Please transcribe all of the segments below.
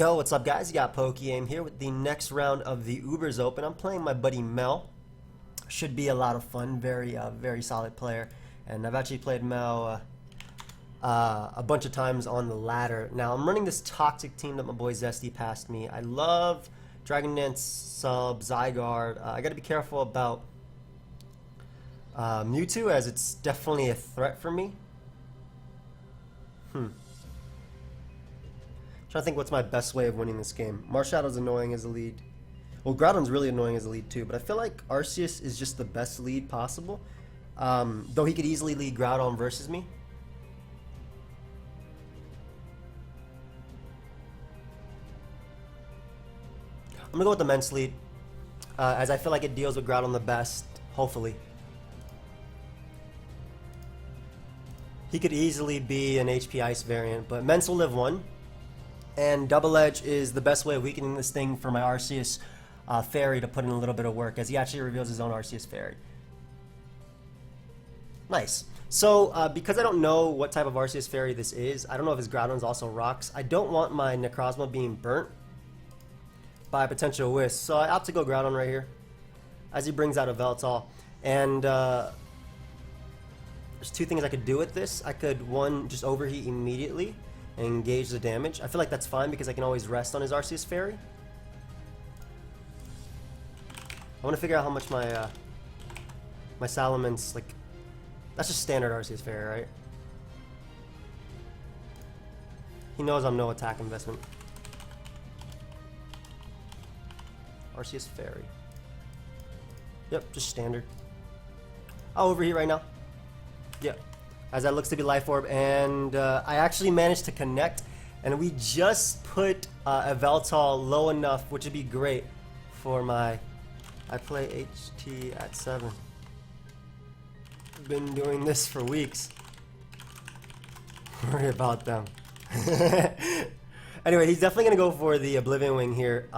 Yo, what's up guys? You got PokeaimMD here with the next round of the UBERS Open. I'm playing my buddy Mel. Should be a lot of fun. Very solid player. And I've actually played Mel a bunch of times on the ladder. Now I'm running this toxic team that my boy Zesty passed me. I love Dragon Dance, Sub, Zygarde. I gotta be careful about Mewtwo, as it's definitely a threat for me. Trying to think what's my best way of winning this game. Marshadow's annoying as a lead. Well, Groudon's really annoying as a lead too, but I feel like Arceus is just the best lead possible. Though he could easily lead Groudon versus me. I'm gonna go with the Mence lead, as I feel like it deals with Groudon the best, hopefully. He could easily be an HP Ice variant, but Mence will live one. And Double Edge is the best way of weakening this thing for my Arceus Fairy to put in a little bit of work, as he actually reveals his own Arceus Fairy. Nice. So, because I don't know what type of Arceus Fairy this is, I don't know if his Groudon's also rocks, I don't want my Necrozma being burnt by a potential Wisp, so I opt to go Groudon right here, as he brings out a Veltal. And there's two things I could do with this. I could, one, just overheat immediately and engage the damage. I feel like that's fine because I can always rest on his Arceus Fairy. I want to figure out how much my my Salamence, like, that's just standard Arceus Fairy, right? He knows I'm no attack investment. Arceus Fairy. Yep, just standard. I'll overheat right now. Yep. As that looks to be Life Orb, and I actually managed to connect, and we just put a Veltal low enough, which would be great for my... I play HT at 7. Been doing this for weeks. Worry about them. Anyway, he's definitely going to go for the Oblivion Wing here.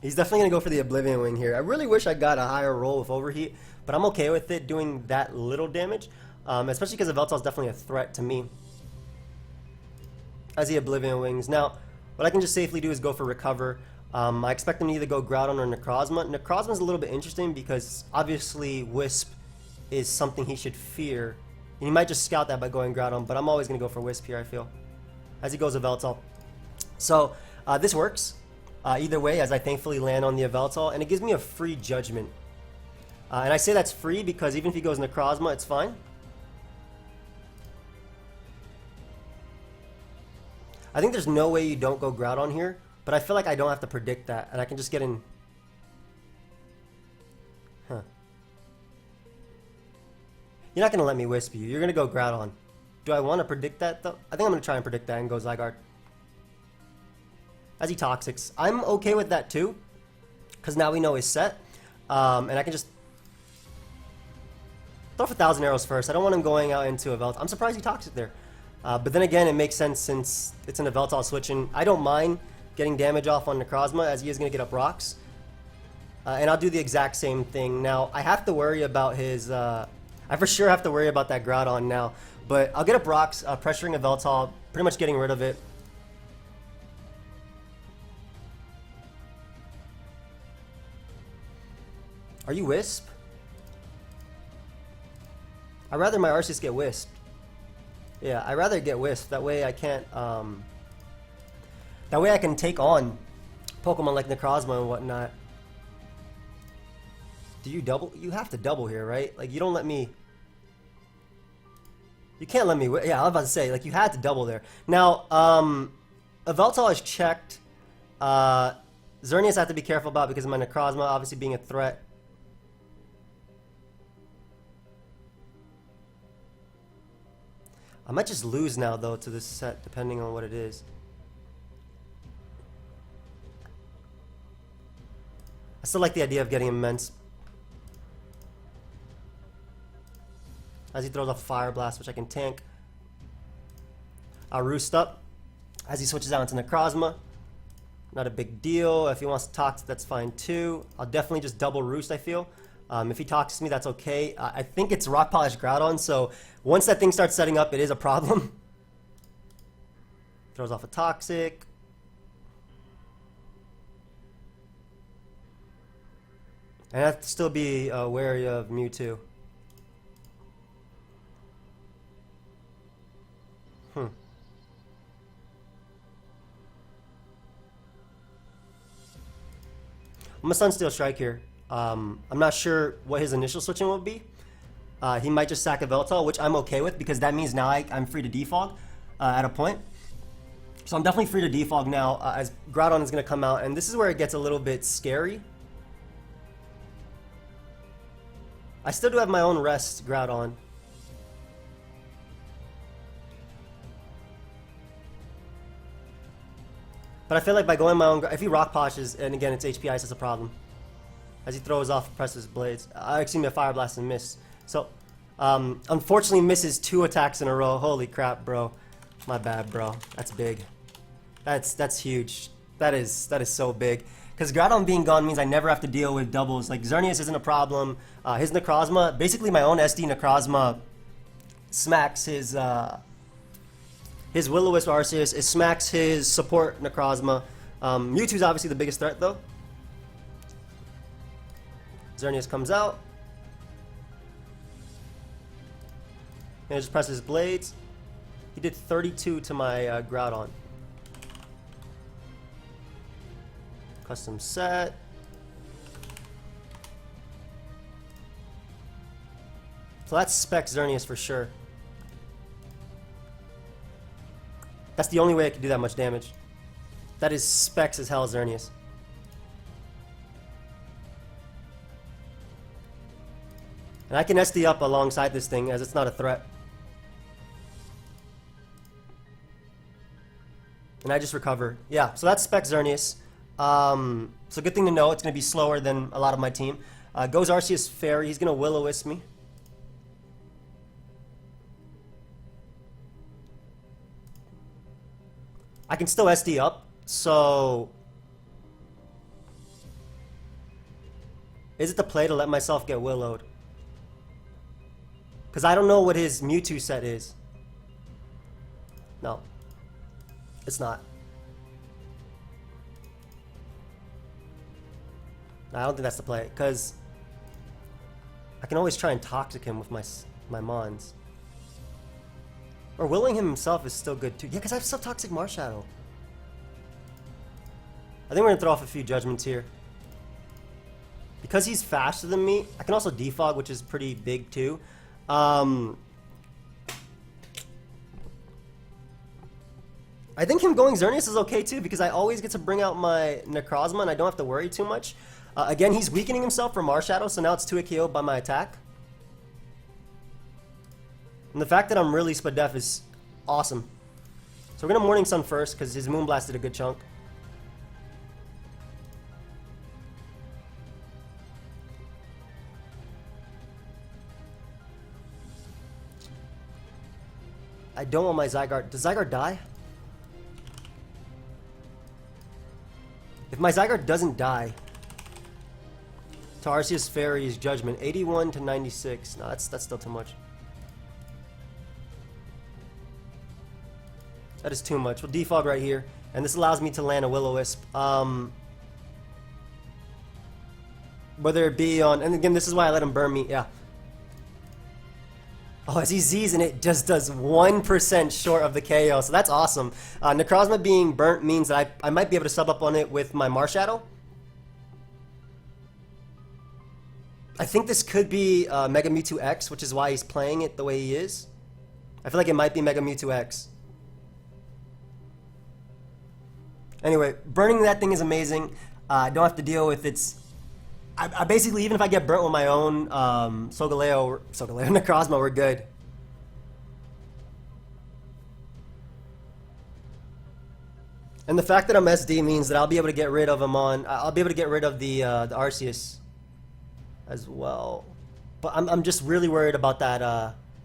He's definitely going to go for the Oblivion Wing here. I really wish I got a higher roll with Overheat, but I'm okay with it doing that little damage, especially because the Veltal is definitely a threat to me as the Oblivion Wings. Now, what I can just safely do is go for Recover. I expect him to either go Groudon or Necrozma. Necrozma is a little bit interesting because obviously Wisp is something he should fear. And he might just scout that by going Groudon, but I'm always going to go for Wisp here, I feel, as he goes a Veltal. So this works either way, as I thankfully land on the Veltal, and it gives me a free Judgment. And I say that's free because even if he goes Necrozma, it's fine. I think there's no way you don't go Groudon here, but I feel like I don't have to predict that, and I can just get in... Huh. You're not going to let me Wisp you. You're going to go Groudon. Do I want to predict that, though? I think I'm going to try and predict that and go Zygarde. As he Toxics. I'm okay with that, too, because now we know his set. And I can just... throw off 1,000 arrows first. I don't want him going out into a Veltal. I'm surprised he Toxic there. But then again, it makes sense since it's in a Veltal switch, and I don't mind getting damage off on Necrozma, as he is going to get up rocks. And I'll do the exact same thing. Now, I have to worry about his... I for sure have to worry about that Groudon now. But I'll get up rocks, pressuring a Veltal, pretty much getting rid of it. Are you Wisp? I'd rather my Arceus get Wisp. Yeah, I'd rather get Wisp. That way I can't, that way I can take on Pokemon like Necrozma and whatnot. Do you double? You have to double here, right? Like, you don't let me... You can't let me... Yeah, I was about to say, like, you had to double there. Now, a Veltal is checked. Xerneas I have to be careful about because of my Necrozma obviously being a threat. I might just lose now, though, to this set, depending on what it is. I still like the idea of getting immense. As he throws a Fire Blast, which I can tank. I'll Roost up as he switches out into Necrozma. Not a big deal. If he wants to Toxic, that's fine, too. I'll definitely just double Roost, I feel. If he Toxics me, that's okay. I think it's Rock Polish Groudon, so once that thing starts setting up, it is a problem. Throws off a Toxic. And I have to still be wary of Mewtwo. I'm gonna Sunsteel Strike here. I'm not sure what his initial switching will be. He might just sack a Veltal, which I'm okay with because that means now I'm free to defog at a point. So I'm definitely free to defog now as Groudon is going to come out. And this is where it gets a little bit scary. I still do have my own rest Groudon. But I feel like by going my own, if he Rock Poshes, and again it's HP Ice, that's a problem. As he throws off Presses Blades. Excuse me, a Fire Blast and miss. So, unfortunately misses 2 attacks in a row. Holy crap, bro. My bad, bro. That's big. That's huge. That is so big. Because Groudon being gone means I never have to deal with doubles. Like, Xerneas isn't a problem. His Necrozma, basically my own SD Necrozma smacks his Will-O-Wisp Arceus. It smacks his support Necrozma. Mewtwo's obviously the biggest threat, though. Xerneas comes out. And just presses Blades. He did 32 to my Groudon. Custom set. So that's Spec Xerneas for sure. That's the only way I could do that much damage. That is Specs as hell Xerneas. And I can SD up alongside this thing as it's not a threat. And I just recover. Yeah, so that's Spec Xerneas. So good thing to know, it's going to be slower than a lot of my team. Goes Arceus Fairy, he's going to Will-O-Wisp me. I can still SD up, so... Is it the play to let myself get Willowed? Because I don't know what his Mewtwo set is. No. It's not. I don't think that's the play, because I can always try and Toxic him with my Mons. Or willing him himself is still good too. Yeah, because I have Toxic Marshadow. I think we're going to throw off a few Judgments here. Because he's faster than me, I can also defog, which is pretty big too. I think him going Xerneas is okay too, because I always get to bring out my Necrozma and I don't have to worry too much. Again, he's weakening himself from Marshadow, so now it's 2 KO by my attack. And the fact that I'm really Spadef is awesome. So we're going to Morning Sun first, because his Moonblast did a good chunk. I don't want my Zygarde. Does Zygarde die? If my Zygarde doesn't die, to Arceus Fairy's Judgment, 81 to 96. No, that's still too much. That is too much. We'll defog right here, and this allows me to land a Will-O-Wisp. Whether it be on, and again, this is why I let him burn me. Yeah. Oh, as he Z's and it just does 1% short of the KO, so that's awesome. Necrozma being burnt means that I might be able to sub up on it with my Marshadow. I think this could be Mega Mewtwo X, which is why he's playing it the way he is. I feel like it might be Mega Mewtwo X. Anyway, burning that thing is amazing. I don't have to deal with its... I basically, even if I get burnt with my own Solgaleo Necrozma, we're good. And the fact that I'm SD means that I'll be able to get rid of him on... I'll be able to get rid of the Arceus as well. But I'm just really worried about that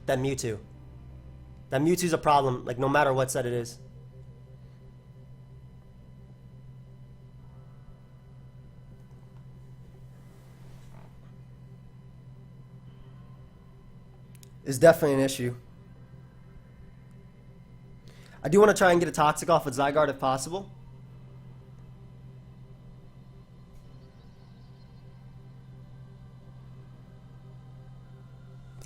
that Mewtwo. That Mewtwo's a problem, like no matter what set it is. Is definitely an issue. I do want to try and get a Toxic off with Zygarde if possible.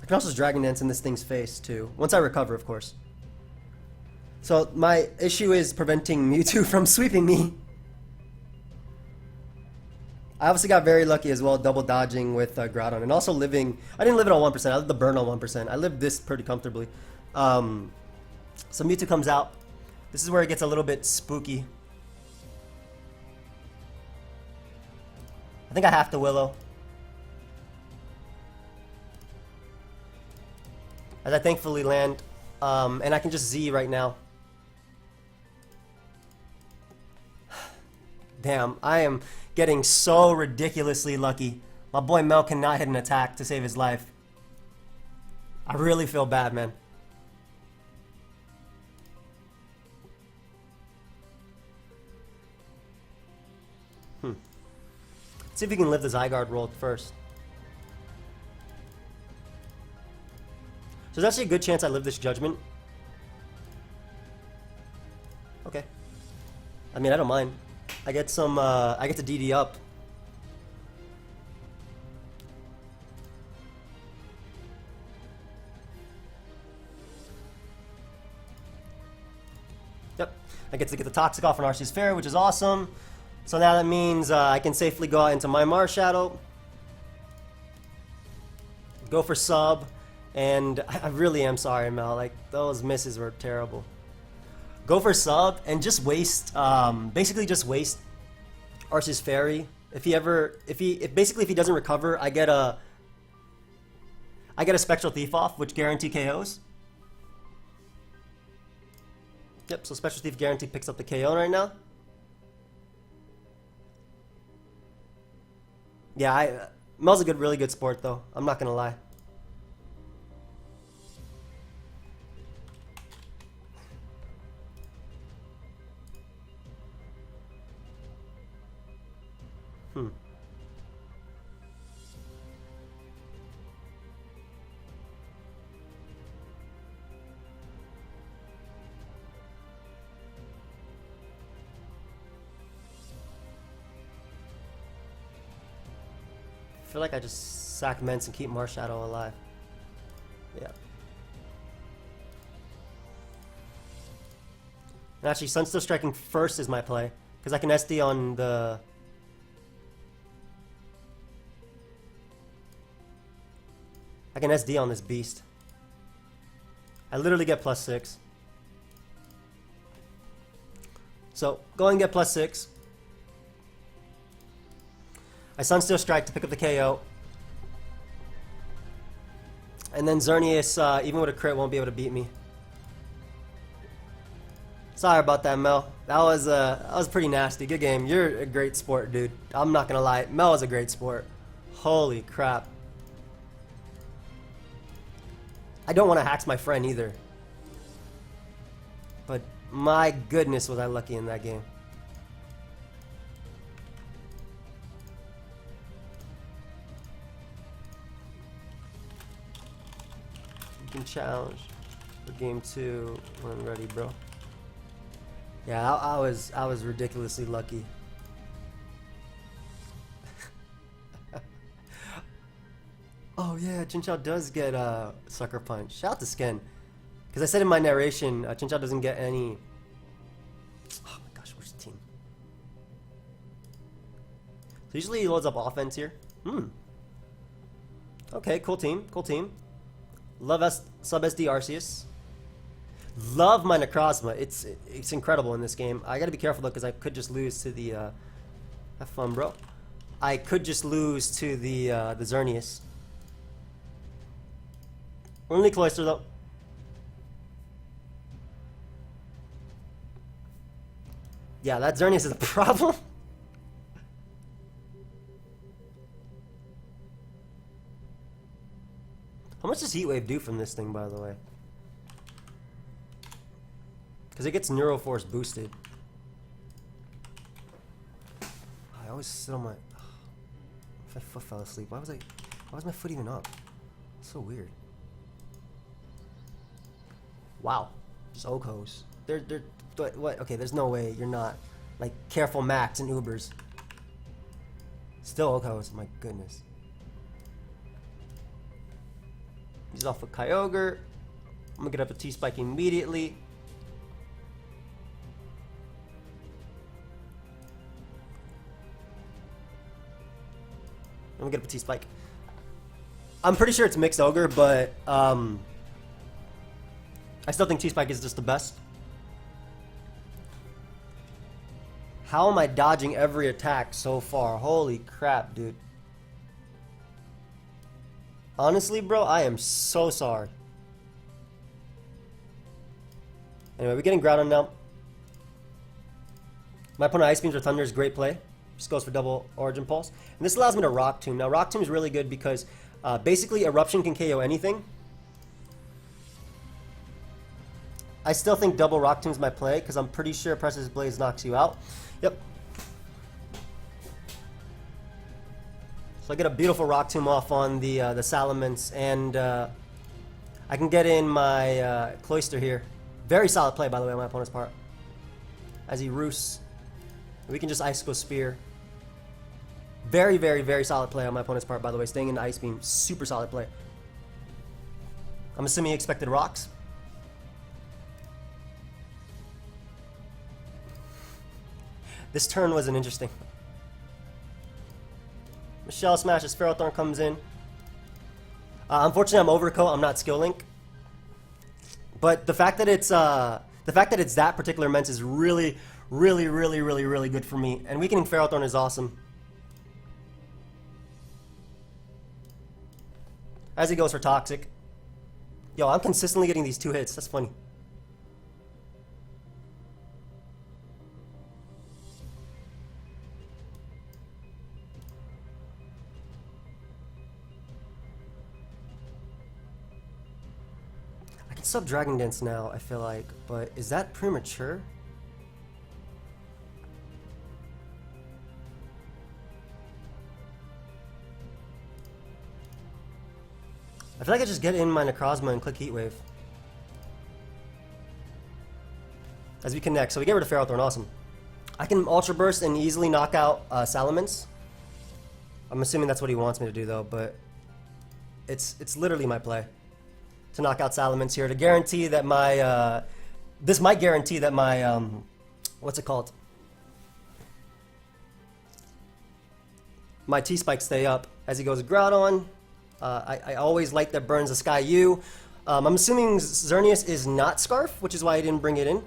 I can also Dragon Dance in this thing's face too. Once I recover, of course. So my issue is preventing Mewtwo from sweeping me. I obviously got very lucky as well, double dodging with Groudon, and also living. I didn't live it on 1%. I lived the burn on 1%. I lived this pretty comfortably. So Mewtwo comes out. This is where it gets a little bit spooky. I think I have to Willow. As I thankfully land, and I can just Z right now. Damn, I am getting so ridiculously lucky. My boy Mel cannot hit an attack to save his life. I really feel bad, man. Let's see if we can live the Zygarde roll first. So there's actually a good chance I live this Judgment. Okay. I mean, I don't mind. I get some, I get to DD up. Yep. I get to get the Toxic off on Arceus Fair, which is awesome. So now that means I can safely go out into my Marshadow. Go for sub. And I really am sorry, Mel. Like, those misses were terrible. Go for sub and just waste, basically just waste Arceus Fairy. If he doesn't recover, I get a Spectral Thief off, which guarantee KOs. Yep, so Spectral Thief guarantee picks up the KO right now. Yeah, Mel's a really good sport though. I'm not gonna lie. I feel like I just sack Mence and keep Marshadow alive. Yeah. And actually, Sunstone Striking first is my play, because I can SD on the... I can SD on this beast. I literally get +6. So, go and get +6. I Sunsteel Strike to pick up the KO. And then Xerneas, even with a crit, won't be able to beat me. Sorry about that, Mel. That was pretty nasty. Good game. You're a great sport, dude. I'm not gonna lie. Mel is a great sport. Holy crap. I don't want to hack my friend either. But my goodness was I lucky in that game. Challenge for game 2 when I'm ready, bro. Yeah, I was ridiculously lucky. Oh yeah, Chinchou does get Sucker Punch. Shout out to Sken, because I said in my narration, Chinchou doesn't get any. Oh my gosh, where's the team? So usually he loads up offense here. Okay, cool team, cool team. Love sub SD Arceus. Love my Necrozma. It's incredible in this game. I gotta be careful though, because I could just lose to the. Have fun, bro. I could just lose to the Xerneas. Only Cloyster though. Yeah, that Xerneas is a problem. How much does Heat Wave do from this thing, by the way? Because it gets Neuroforce boosted. I always sit on my... If my foot fell asleep, why was my foot even up? So weird. Wow. Just Okos. what? Okay, there's no way you're not. Like, careful Max and UBERS. Still Okos, my goodness. He's off with Kyogre. I'm gonna get up a T-Spike immediately. I'm gonna get up a T-Spike. I'm pretty sure it's Mixed Ogre, but I still think T-Spike is just the best. How am I dodging every attack so far? Holy crap, dude. Honestly, bro, I am so sorry. Anyway, we're getting Groudon now. My opponent Ice Beams or Thunder is great play. Just goes for double Origin Pulse. And this allows me to Rock Tomb. Now, Rock Tomb is really good because basically Eruption can KO anything. I still think double Rock Tomb is my play because I'm pretty sure Precious Blaze knocks you out. Yep. So I get a beautiful Rock Tomb off on the Salamence, and I can get in my Cloyster here. Very solid play, by the way, on my opponent's part. As he roosts, we can just Icicle Spear. Very, very, very solid play on my opponent's part, by the way. Staying in the Ice Beam, super solid play. I'm assuming he expected rocks. This turn wasn't interesting. Michelle smashes, Ferrothorn comes in. Unfortunately, I'm Overcoat. I'm not Skill Link. But the fact that it's that particular Mence is really, really, really, really, really good for me. And weakening Ferrothorn is awesome. As he goes for Toxic. Yo, I'm consistently getting these 2 hits. That's funny. Sub Dragon Dance now, I feel like, but is that premature? I feel like I just get in my Necrozma and click Heat Wave. As we connect, so we get rid of Ferrothorn, awesome. I can Ultra Burst and easily knock out Salamence. I'm assuming that's what he wants me to do though, but it's literally my play. To knock out Salamence here to guarantee that my this might guarantee that my what's it called? My T-Spike stay up as he goes Groudon. I always like that burns the Sky U. I'm assuming Xerneas is not Scarf, which is why I didn't bring it in.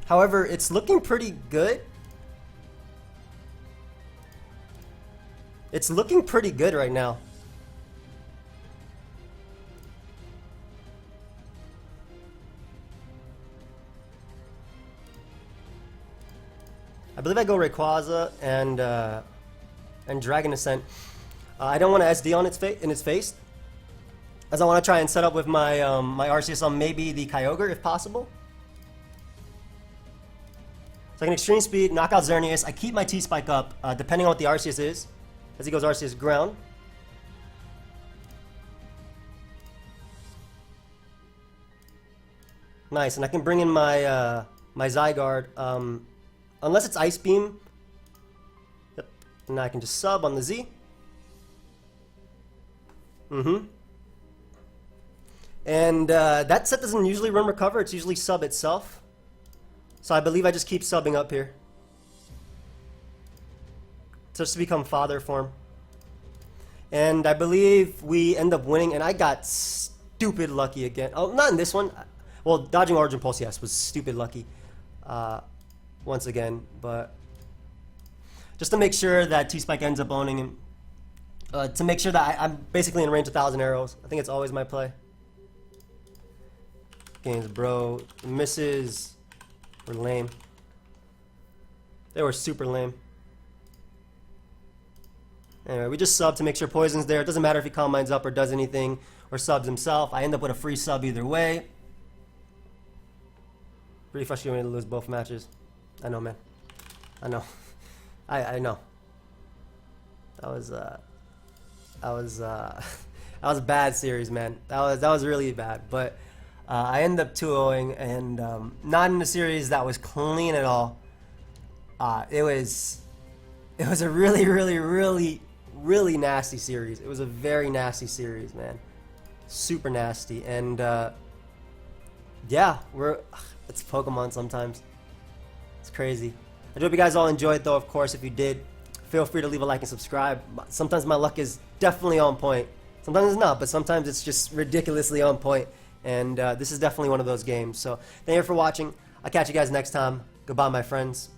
However, it's looking pretty good. It's looking pretty good right now. I believe I go Rayquaza and Dragon Ascent. I don't want to SD on its face, as I want to try and set up with my my Arceus on maybe the Kyogre if possible. So I can Extreme Speed, knock out Xerneas. I keep my T-Spike up, depending on what the Arceus is, as he goes Arceus Ground. Nice, and I can bring in my my Zygarde. Unless it's Ice Beam. Yep. And I can just sub on the Z. And that set doesn't usually run Recover. It's usually sub itself. So I believe I just keep subbing up here. Just to become Father form. And I believe we end up winning. And I got stupid lucky again. Oh, not in this one. Well, dodging Origin Pulse, yes, was stupid lucky. Once again, but just to make sure that T-Spike ends up owning him, to make sure that I'm basically in range of 1,000 arrows. I think it's always my play. Games, bro. Misses were lame. They were super lame. Anyway, we just sub to make sure Poison's there. It doesn't matter if he Calm Minds up or does anything or subs himself. I end up with a free sub either way. Pretty frustrating to lose both matches. I know, man. I know. I know. That was that was a bad series, man. That was really bad. But I ended up 2-0ing, and not in a series that was clean at all. It was a really, really, really, really nasty series. It was a very nasty series, man. Super nasty. And yeah, it's Pokemon sometimes. It's crazy. I hope you guys all enjoyed, though. Of course, if you did, feel free to leave a like and subscribe. Sometimes my luck is definitely on point. Sometimes it's not, but sometimes it's just ridiculously on point. And this is definitely one of those games. So thank you for watching. I'll catch you guys next time. Goodbye, my friends.